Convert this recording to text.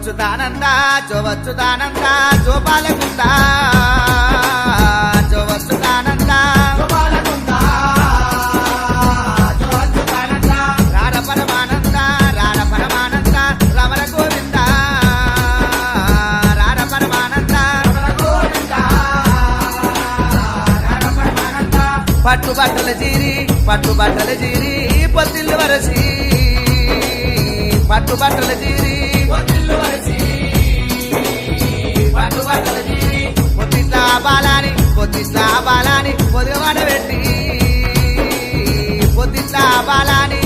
వచ్చుతానందా జో వచ్చుతానందా జో పాలకుందా జో వచ్చుతానందా రార పరమానంద రార పరమానంద రమణ గోవింద రార పరమానంద పట్టుబట్టల జీరి పొత్తిల్లు వరసి పట్టుబట్టల జీరి పొత్తిట్లా బాలాని పొదిగవాడ పెట్టి పొత్తిట్లా బాలాని